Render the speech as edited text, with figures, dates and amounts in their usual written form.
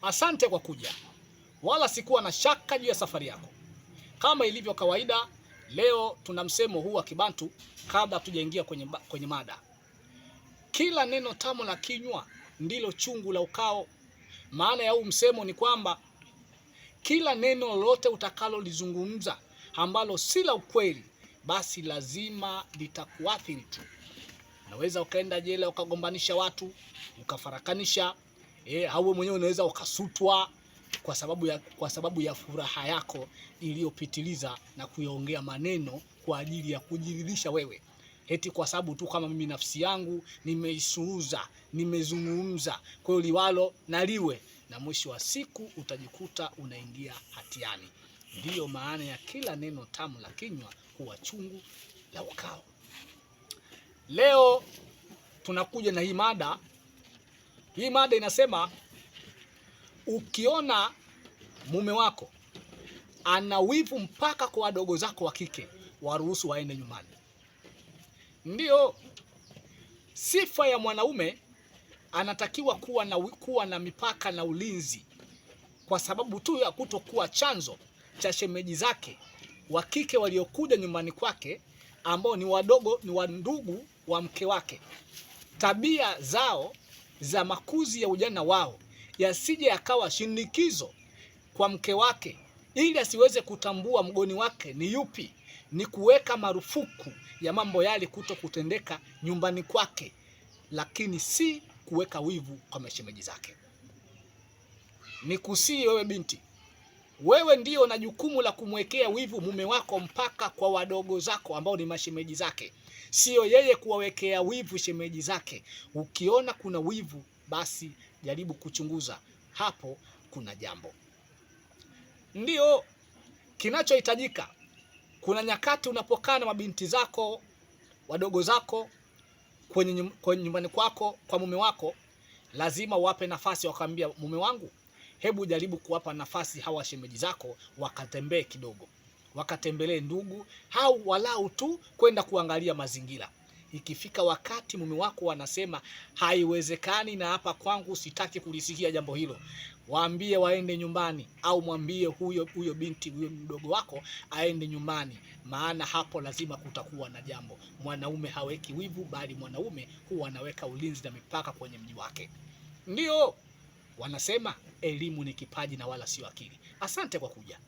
Asante kwa kuja, wala sikuwa na shaka juu ya safari yako. Kama ilivyo kawaida, leo tuna msemo huu wa Kibantu. Kabla tujaingia kwenye mada, kila neno tamu la kinywa ndilo chungu la ukao. Maana ya huu msemo ni kwamba kila neno lolote utakalolizungumza ambalo si la ukweli, basi lazima litakuathiri tu. Unaweza ukaenda jela, ukagombanisha watu, ukafarakanisha, au mwenyewe unaweza ukasutwa kwa sababu ya furaha yako iliyopitiliza na kuyaongea maneno kwa ajili ya kujiridhisha wewe. Eti kwa sababu tu kama mimi nafsi yangu nimeisuuza, nimezungumza, kwa hiyo liwalo na liwe, na mwisho wa siku utajikuta unaingia hatiani. Ndiyo maana ya kila neno tamu la kinywa huwa chungu la ukao. Leo tunakuja na hii mada. Hii mada inasema, ukiona mume wako ana wivu mpaka kwa wadogo zako wa kike, waruhusu waende nyumbani. Ndiyo, sifa ya mwanaume anatakiwa kuwa na mipaka na ulinzi, kwa sababu tu ya kutokuwa chanzo cha shemeji zake wa kike waliokuja nyumbani kwake, ambao ni wadogo, ni wandugu wa mke wake. Tabia zao za makuzi ya ujana wao yasije yakawa shinikizo kwa mke wake, ili asiweze kutambua mgoni wake ni yupi. Ni kuweka marufuku ya mambo yale kuto kutendeka nyumbani kwake, lakini si kuweka wivu kwa mashemeji zake. Ni kusii wewe binti, wewe ndio na jukumu la kumwekea wivu mume wako mpaka kwa wadogo zako ambao ni mashemeji zake, sio yeye kuwawekea wivu shemeji zake. Ukiona kuna wivu, basi jaribu kuchunguza, hapo kuna jambo. Ndio kinachohitajika. Kuna nyakati unapokaa na mabinti zako, wadogo zako kwenye nyumbani kwako kwa mume wako, lazima wape nafasi, wakamwambia mume wangu, hebu jaribu kuwapa nafasi hawa shemeji zako wakatembee kidogo, wakatembelee ndugu, au walau tu kwenda kuangalia mazingira. Ikifika wakati mume wako wanasema haiwezekani na hapa kwangu sitaki kulisikia jambo hilo, waambie waende nyumbani, au mwambie huyo binti, huyo mdogo wako aende nyumbani, maana hapo lazima kutakuwa na jambo. Mwanaume haweki wivu, bali mwanaume huwa anaweka ulinzi na mipaka kwenye mji wake. Ndio wanasema elimu ni kipaji na wala sio akili. Asante kwa kuja.